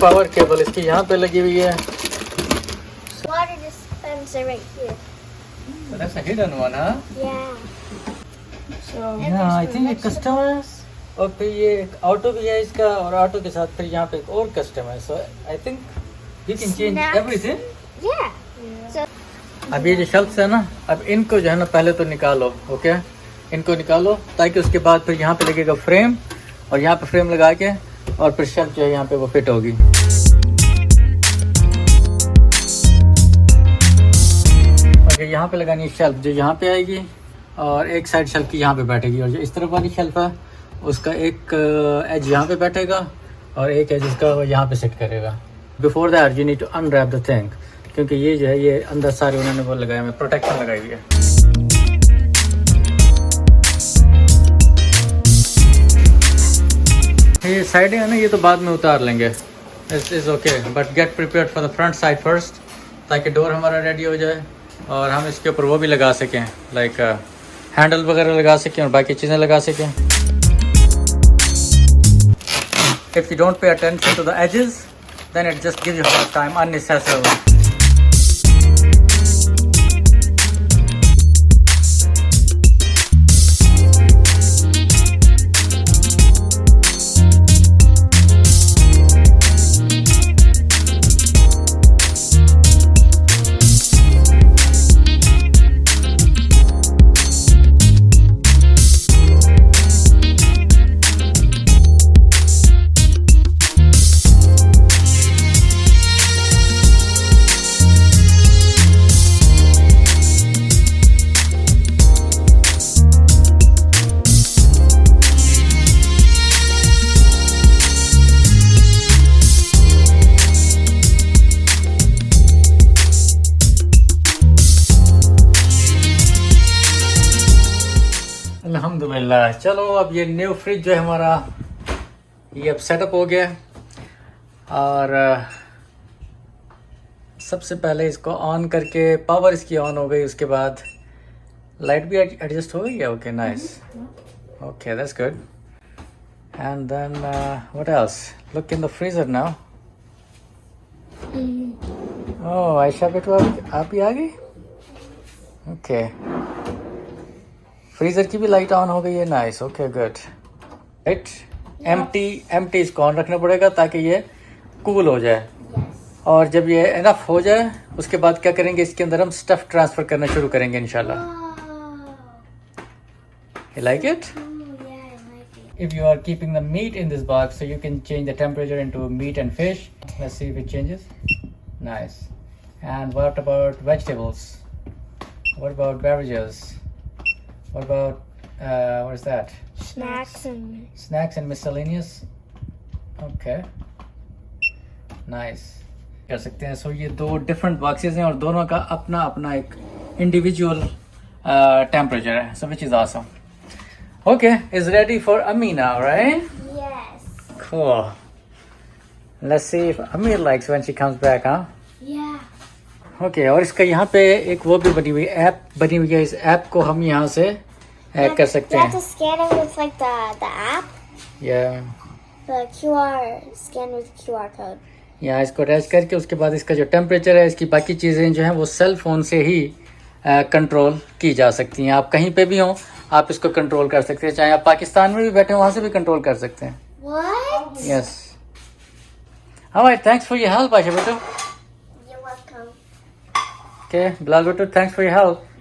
Power cable इसकी यहाँ पे लगी हुई है। Water dispenser right here. So that's a hidden one, huh? Yeah. So Yeah, I think it customers. और फिर ये एक ऑटो भी है इसका, और ऑटो के साथ फिर यहाँ पे एक और कस्टम है। So I think you can change Snacks. everything. yeah. So अब ये जो शेल्फ्स है ना, अब इनको जो है ना पहले तो निकालो, ओके? इनको निकालो ताकि उसके बाद फिर यहाँ पे लगेगा फ्रेम, और यहाँ पे फ्रेम लगा के और फिर शेल्फ जो है यहाँ पे वो फिट होगी। और यहाँ पे लगानी है शेल्फ जो यहाँ पे आएगी, और एक साइड शेल्फ की यहाँ पे बैठेगी, और जो इस तरफ वाली शेल्फ है उसका एक एज यहाँ पे बैठेगा और एक एज इसका यहाँ पे सेट करेगा। Before that you need to unwrap the thing, क्योंकि ये जो है ये अंदर सारे उन्होंने वो लगाया हुआ है, प्रोटेक्शन लगाई हुई है। ये साइडें है ना, ये तो बाद में उतार लेंगे, it's okay, but get prepared for the front side first, ताकि डोर हमारा रेडी हो जाए और हम इसके ऊपर वो भी लगा सकें, लाइक हैंडल वगैरह लगा सकें और बाकी चीज़ें लगा सकें। If you don't pay attention to the edges, then it just gives you hard time unnecessarily. अल्हम्दुलिल्लाह। चलो अब ये न्यू फ्रिज जो है हमारा ये अब सेटअप हो गया, और सबसे पहले इसको ऑन करके पावर इसकी ऑन हो गई, उसके बाद लाइट भी एडजस्ट हो गई है। Okay nice, okay that's good. And then what else, look in the freezer now. Oh Ayesha बेटू आप ही आ गई। ओके फ्रीजर की भी लाइट ऑन हो गई है, nice, okay good. Right, empty इसको ऑन रखना पड़ेगा ताकि ये कूल हो जाए, और जब ये इनफ हो जाए उसके बाद क्या करेंगे, इसके अंदर हम स्टफ ट्रांसफर करना शुरू करेंगे इंशाल्लाह। You like it? yeah, I like it. If you are keeping the meat in this box, so you can change the temperature into meat and fish. Let's see if it changes. Nice. And what about vegetables? What about beverages? What about what is that? Snacks and miscellaneous. Okay. Nice. कर सकते हैं। सो ये दो different boxes हैं और दोनों का अपना अपना एक इंडिविजुअल टेम्परेचर है। So which is awesome. Okay, is ready for Amina, right? Yes. Cool. Let's see if Amir likes when she comes back, huh? Yeah. Okay, और इसका यहाँ पे एक वो भी बनी हुई ऐप बनी हुई है। इस ऐप को हम यहाँ से हैक कर सकते You have हैं। to scan it with like the app. Yeah. The QR scan with QR code. यहाँ इसको अटैच करके उसके बाद इसका जो टेम्परेचर है, इसकी बाकी चीज़ें जो हैं वो सेल फोन से ही कंट्रोल की जा सकती हैं। आप कहीं पे भी हों आप इसको कंट्रोल कर सकते हैं, चाहे आप पाकिस्तान में भी बैठे हो वहाँ से भी कंट्रोल कर सकते हैं। What? Yes. Alright, thanks for your help, Aisha Batu. You're welcome. Okay, Bilal Batu, thanks for your help.